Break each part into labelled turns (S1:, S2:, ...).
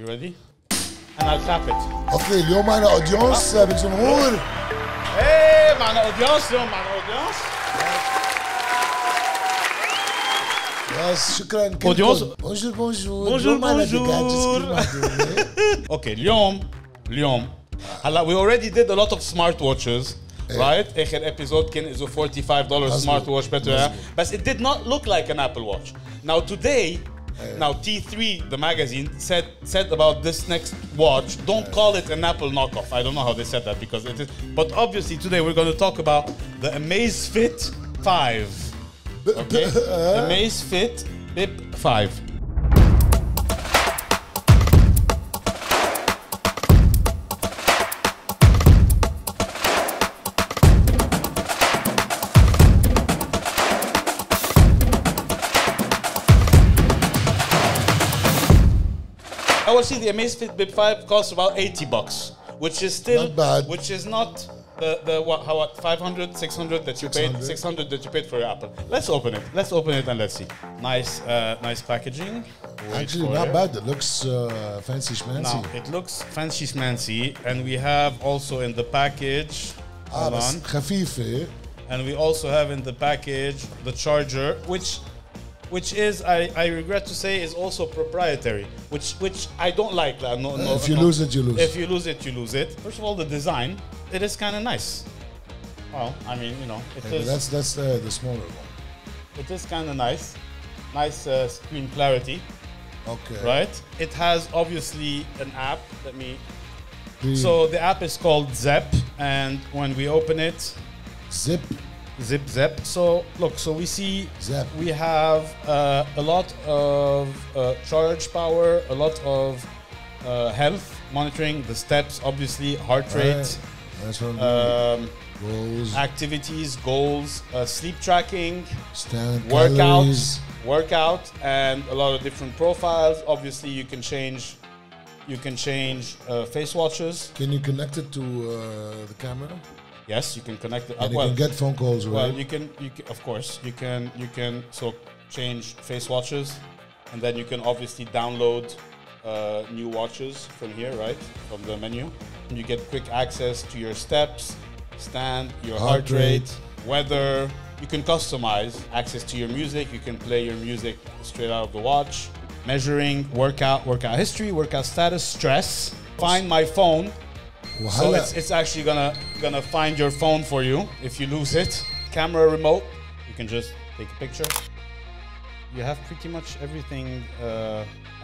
S1: You ready? And I'll tap it.
S2: اوكي اليوم معنا اودينس بالجمهور.
S1: ايه معنا اودينس اليوم معنا اودينس.
S2: يس شكرا كلكم.
S1: اودينس.
S2: بونجور بونجور.
S1: بونجور بونجور. اوكي اليوم هلا we already did a lot of smartwatches. Right? آخر episode كان إذا $45 smartwatch better. But it did not look like an Apple Watch. Now today, now T3, the magazine, said about this next watch, don't call it an Apple knockoff. I don't know how they said that because it is. But obviously today we're going to talk about the Amazfit 5. Okay? Amazfit BIP 5. I will see the Amazfit BIP 5 costs about $80, which is still
S2: not bad.
S1: Which is not the what 500, 600 that you paid 600 that you paid for your Apple. Let's open it. Let's open it and let's see. Nice packaging.
S2: Actually not bad. It looks fancy schmancy.
S1: Now it looks fancy schmancy, and we have also in the package. Hold on.
S2: خفيفة.
S1: And we also have in the package the charger, which is I regret to say is also proprietary, which I don't like. No,
S2: if you lose it, you lose.
S1: If you lose it, you lose it. First of all, the design, it is kind of nice. Well, I mean, you know, it is.
S2: That's the smaller one.
S1: It is kind of nice, screen clarity.
S2: Okay.
S1: Right. It has obviously an app. Let me.
S2: Please.
S1: So the app is called Zep, and when we open it, Zip. So look, so we see
S2: Zep.
S1: We have a lot of charge power, a lot of health monitoring, the steps, obviously, heart rate,
S2: goals,
S1: activities, goals, sleep tracking, workout, and a lot of different profiles. Obviously, you can change face watches.
S2: Can you connect it to the camera?
S1: Yes, you can connect it.
S2: And you can get phone calls, right?
S1: Well, you can of course, you can so change face watches, and then you can obviously download new watches from here, right? From the menu. And you get quick access to your steps, stand, your heart rate, weather. You can customize access to your music. You can play your music straight out of the watch. Measuring, workout history, workout status, stress. Find my phone. So it's actually gonna find your phone for you if you lose it. Camera remote, you can just take a picture. You have pretty much everything,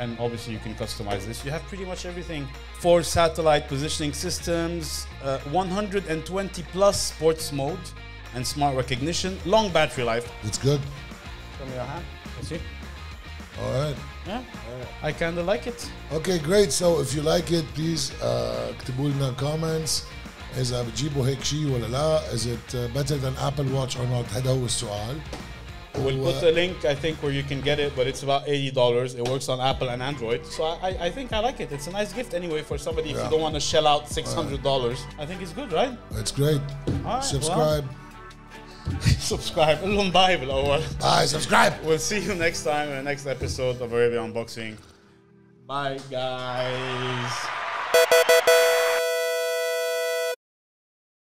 S1: and obviously you can customize this. You have pretty much everything. 4 satellite positioning systems, 120 plus sports mode and smart recognition, long battery life.
S2: It's good.
S1: Show me your hand. Let's see.
S2: All right.
S1: Yeah, I kind of like it.
S2: Okay, great. So if you like it, please اكتبوا لنا comments. إذا بتجيبوا هيك شيء ولا لا. Is it better than Apple Watch or not? هذا هو السؤال.
S1: We'll put a link, I think, where you can get it, but it's about $80. It works on Apple and Android. So I think I like it. It's a nice gift anyway for somebody if you don't want to shell out $600. I think it's good, right?
S2: It's great.
S1: Right,
S2: subscribe.
S1: Subscribe. Long Bible.
S2: Bye, subscribe.
S1: We'll see you next time in the next episode of Arabia Unboxing. Bye, guys.